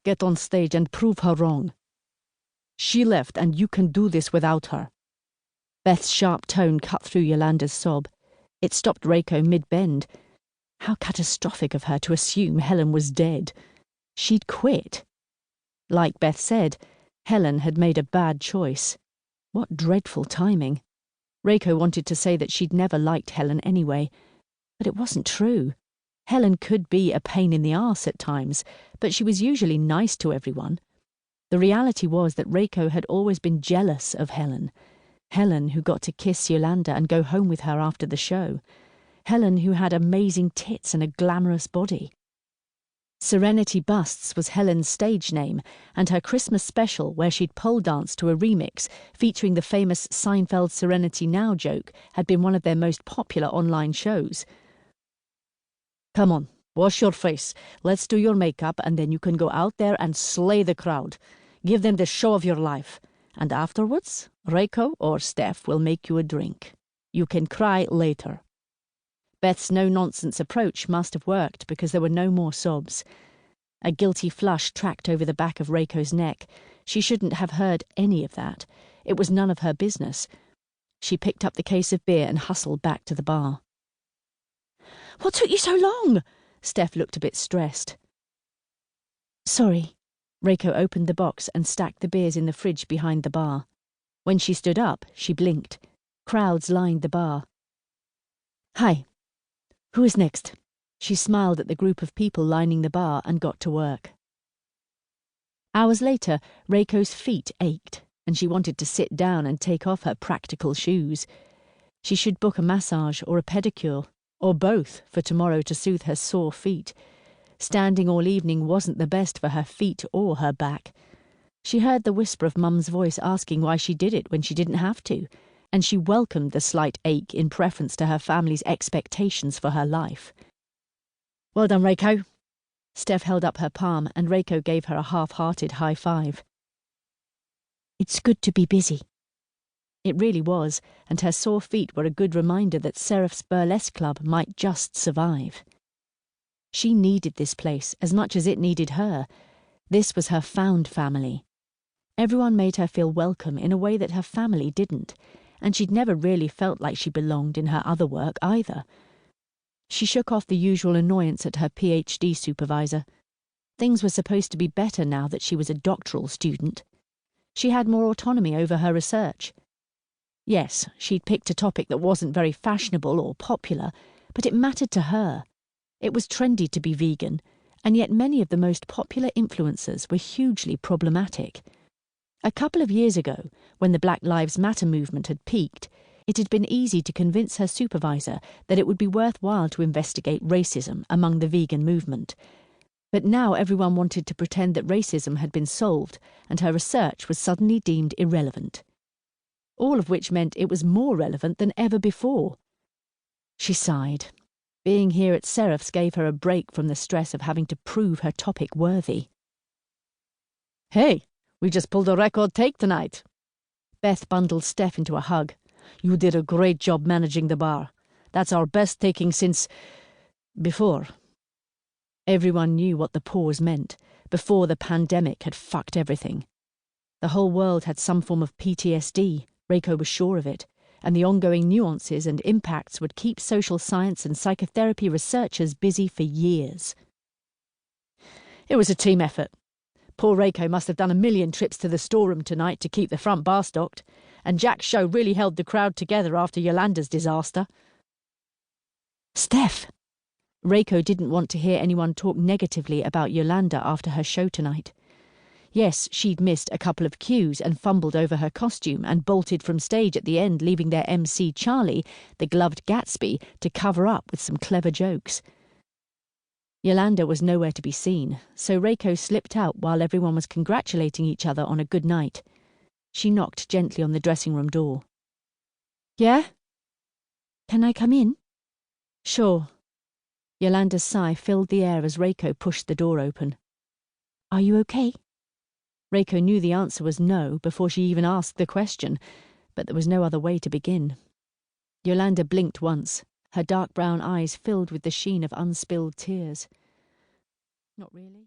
Get on stage and prove her wrong. She left, and you can do this without her. Beth's sharp tone cut through Yolande's sob. It stopped Reiko mid-bend. How catastrophic of her to assume Helen was dead. She'd quit. Like Beth said, Helen had made a bad choice. What dreadful timing. Reiko wanted to say that she'd never liked Helen anyway, but it wasn't true. Helen could be a pain in the arse at times, but she was usually nice to everyone. The reality was that Reiko had always been jealous of Helen. Helen who got to kiss Yolande and go home with her after the show. Helen who had amazing tits and a glamorous body. Serenity Busts was Helen's stage name, and her Christmas special, where she'd pole danced to a remix featuring the famous Seinfeld Serenity Now joke, had been one of their most popular online shows. Come on, wash your face. Let's do your makeup, and then you can go out there and slay the crowd. Give them the show of your life. And afterwards, Reiko or Steph will make you a drink. You can cry later. Beth's no-nonsense approach must have worked because there were no more sobs. A guilty flush tracked over the back of Reiko's neck. She shouldn't have heard any of that. It was none of her business. She picked up the case of beer and hustled back to the bar. "What took you so long?" Steph looked a bit stressed. "Sorry." Reiko opened the box and stacked the beers in the fridge behind the bar. When she stood up, she blinked. Crowds lined the bar. "Hi. Who is next?" She smiled at the group of people lining the bar and got to work. Hours later, Reiko's feet ached, and she wanted to sit down and take off her practical shoes. She should book a massage or a pedicure, or both, for tomorrow to soothe her sore feet. Standing all evening wasn't the best for her feet or her back. She heard the whisper of Mum's voice asking why she did it when she didn't have to, and she welcomed the slight ache in preference to her family's expectations for her life. "Well done, Reiko." Steph held up her palm, and Reiko gave her a half-hearted high five. "It's good to be busy." It really was, and her sore feet were a good reminder that Seraph's burlesque club might just survive. She needed this place as much as it needed her. This was her found family. Everyone made her feel welcome in a way that her family didn't, and she'd never really felt like she belonged in her other work either. She shook off the usual annoyance at her PhD supervisor. Things were supposed to be better now that she was a doctoral student. She had more autonomy over her research. Yes, she'd picked a topic that wasn't very fashionable or popular, but it mattered to her. It was trendy to be vegan, and yet many of the most popular influencers were hugely problematic. A couple of years ago, when the Black Lives Matter movement had peaked, it had been easy to convince her supervisor that it would be worthwhile to investigate racism among the vegan movement. But now everyone wanted to pretend that racism had been solved, and her research was suddenly deemed irrelevant. All of which meant it was more relevant than ever before. She sighed. Being here at Seraph's gave her a break from the stress of having to prove her topic worthy. "Hey, we just pulled a record take tonight." Beth bundled Steph into a hug. "You did a great job managing the bar. That's our best taking since... before." Everyone knew what the pause meant, before the pandemic had fucked everything. The whole world had some form of PTSD, Reiko was sure of it, and the ongoing nuances and impacts would keep social science and psychotherapy researchers busy for years. "It was a team effort. Poor Reiko must have done 1,000,000 trips to the storeroom tonight to keep the front bar stocked, and Jack's show really held the crowd together after Yolande's disaster." "Steph!" Reiko didn't want to hear anyone talk negatively about Yolande after her show tonight. Yes, she'd missed a couple of cues and fumbled over her costume and bolted from stage at the end, leaving their MC Charlie, the gloved Gatsby, to cover up with some clever jokes. Yolande was nowhere to be seen, so Reiko slipped out while everyone was congratulating each other on a good night. She knocked gently on the dressing room door. "Yeah? Can I come in?" "Sure." Yolande's sigh filled the air as Reiko pushed the door open. "Are you okay?" Reiko knew the answer was no before she even asked the question, but there was no other way to begin. Yolande blinked once, her dark brown eyes filled with the sheen of unspilled tears. "Not really."